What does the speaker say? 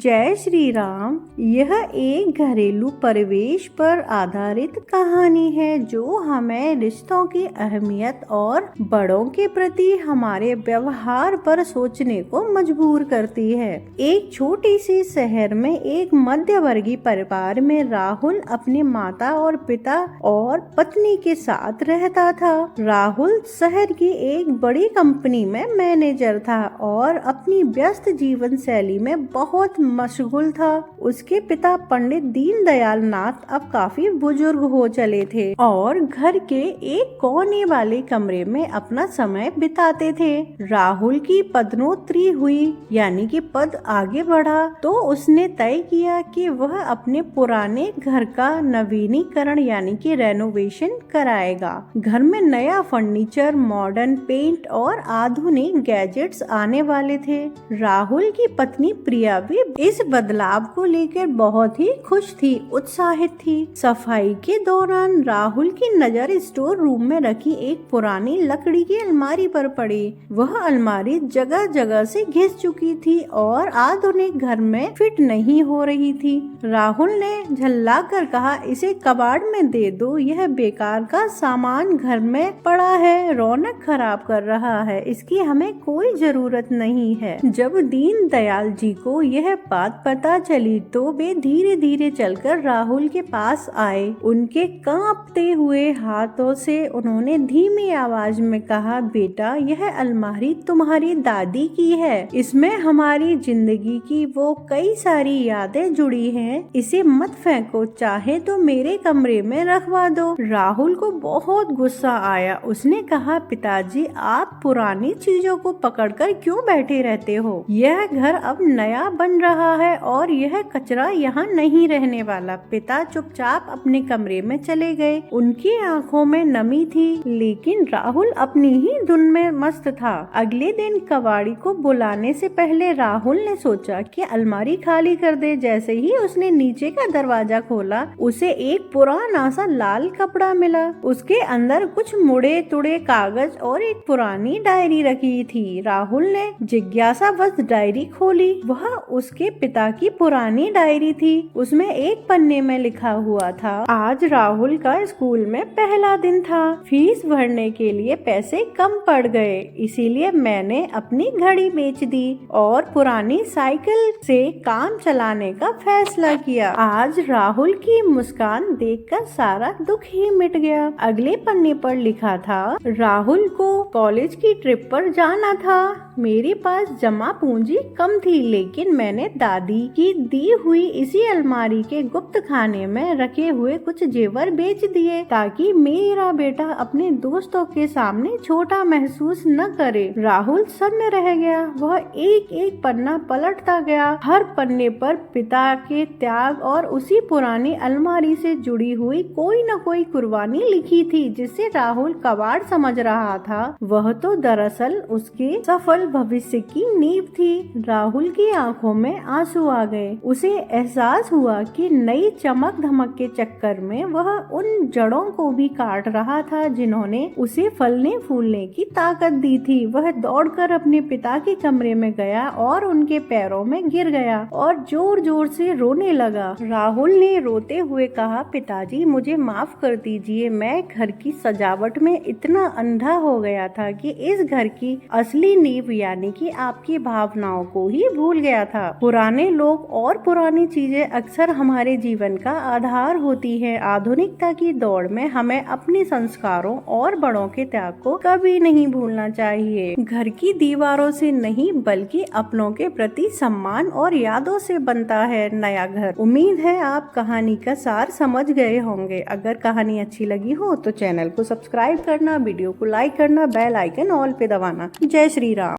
जय श्री राम। यह एक घरेलू परिवेश पर आधारित कहानी है जो हमें रिश्तों की अहमियत और बड़ों के प्रति हमारे व्यवहार पर सोचने को मजबूर करती है। एक छोटी सी शहर में एक मध्यवर्गीय परिवार में राहुल अपने माता और पिता और पत्नी के साथ रहता था। राहुल शहर की एक बड़ी कंपनी में मैनेजर था और अपनी व्यस्त जीवन शैली में बहुत मशगूल था। उसके पिता पंडित दीनदयाल नाथ अब काफी बुजुर्ग हो चले थे और घर के एक कोने वाले कमरे में अपना समय बिताते थे। राहुल की पदोन्नति हुई यानी कि पद आगे बढ़ा तो उसने तय किया कि वह अपने पुराने घर का नवीनीकरण यानी कि रेनोवेशन कराएगा। घर में नया फर्नीचर, मॉडर्न पेंट और आधुनिक गैजेट्स आने वाले थे। राहुल की पत्नी प्रिया भी इस बदलाव को लेकर बहुत ही खुश थी, उत्साहित थी। सफाई के दौरान राहुल की नजर स्टोर रूम में रखी एक पुरानी लकड़ी की अलमारी पर पड़ी। वह अलमारी जगह जगह से घिस चुकी थी और आधुनिक घर में फिट नहीं हो रही थी। राहुल ने झल्ला कर कहा, इसे कबाड़ में दे दो, यह बेकार का सामान घर में पड़ा है, रौनक खराब कर रहा है, इसकी हमें कोई जरूरत नहीं है। जब दीनदयाल जी को यह बात पता चली तो वे धीरे धीरे चलकर राहुल के पास आए। उनके कांपते हुए हाथों से उन्होंने धीमी आवाज में कहा, बेटा यह अलमारी तुम्हारी दादी की है, इसमें हमारी जिंदगी की वो कई सारी यादें जुड़ी हैं, इसे मत फेंको, चाहे तो मेरे कमरे में रखवा दो। राहुल को बहुत गुस्सा आया। उसने कहा, पिताजी आप पुरानी चीजों को पकड़कर क्यों बैठे रहते हो? यह घर अब नया बन रहा है और यह कचरा यहाँ नहीं रहने वाला। पिता चुपचाप अपने कमरे में चले गए। उनकी आंखों में नमी थी लेकिन राहुल अपनी ही धुन में मस्त था। अगले दिन कबाड़ी को बुलाने से पहले राहुल ने सोचा कि अलमारी खाली कर दे। जैसे ही उसने नीचे का दरवाजा खोला उसे एक पुराना सा लाल कपड़ा मिला। उसके अंदर कुछ मुड़े तुड़े कागज और एक पुरानी डायरी रखी थी। राहुल ने जिज्ञासावश डायरी खोली। वह उसके पिता की पुरानी डायरी थी। उसमें एक पन्ने में लिखा हुआ था, आज राहुल का स्कूल में पहला दिन था, फीस भरने के लिए पैसे कम पड़ गए, इसीलिए मैंने अपनी घड़ी बेच दी और पुरानी साइकिल से काम चलाने का फैसला किया। आज राहुल की मुस्कान देखकर सारा दुख ही मिट गया। अगले पन्ने पर लिखा था, राहुल को कॉलेज की ट्रिप पर जाना था, मेरे पास जमा पूंजी कम थी लेकिन मैंने दादी की दी हुई इसी अलमारी के गुप्त खाने में रखे हुए कुछ जेवर बेच दिए ताकि मेरा बेटा अपने दोस्तों के सामने छोटा महसूस न करे। राहुल सन्न रह गया। वह एक एक पन्ना पलटता गया। हर पन्ने पर पिता के त्याग और उसी पुरानी अलमारी से जुड़ी हुई कोई न कोई कुर्बानी लिखी थी जिसे राहुल कबाड़ समझ रहा था। वह तो दरअसल उसके सफल भविष्य की नींव थी। राहुल की आंखों में आंसू आ गए। उसे एहसास हुआ कि नई चमक धमक के चक्कर में वह उन जड़ों को भी काट रहा था जिन्होंने उसे फलने फूलने की ताकत दी थी। वह दौड़कर अपने पिता के कमरे में गया और उनके पैरों में गिर गया और जोर जोर से रोने लगा। राहुल ने रोते हुए कहा, पिताजी मुझे माफ कर दीजिए, मैं घर की सजावट में इतना अंधा हो गया था कि इस घर की असली नींव यानी कि आपकी भावनाओं को ही भूल गया था। पुराने लोग और पुरानी चीजें अक्सर हमारे जीवन का आधार होती है। आधुनिकता की दौड़ में हमें अपने संस्कारों और बड़ों के त्याग को कभी नहीं भूलना चाहिए। घर की दीवारों से नहीं बल्कि अपनों के प्रति सम्मान और यादों से बनता है नया घर। उम्मीद है आप कहानी का सार समझ गए होंगे। अगर कहानी अच्छी लगी हो तो चैनल को सब्सक्राइब करना, वीडियो को लाइक करना, बेल आइकन ऑल पे दबाना। जय श्री राम।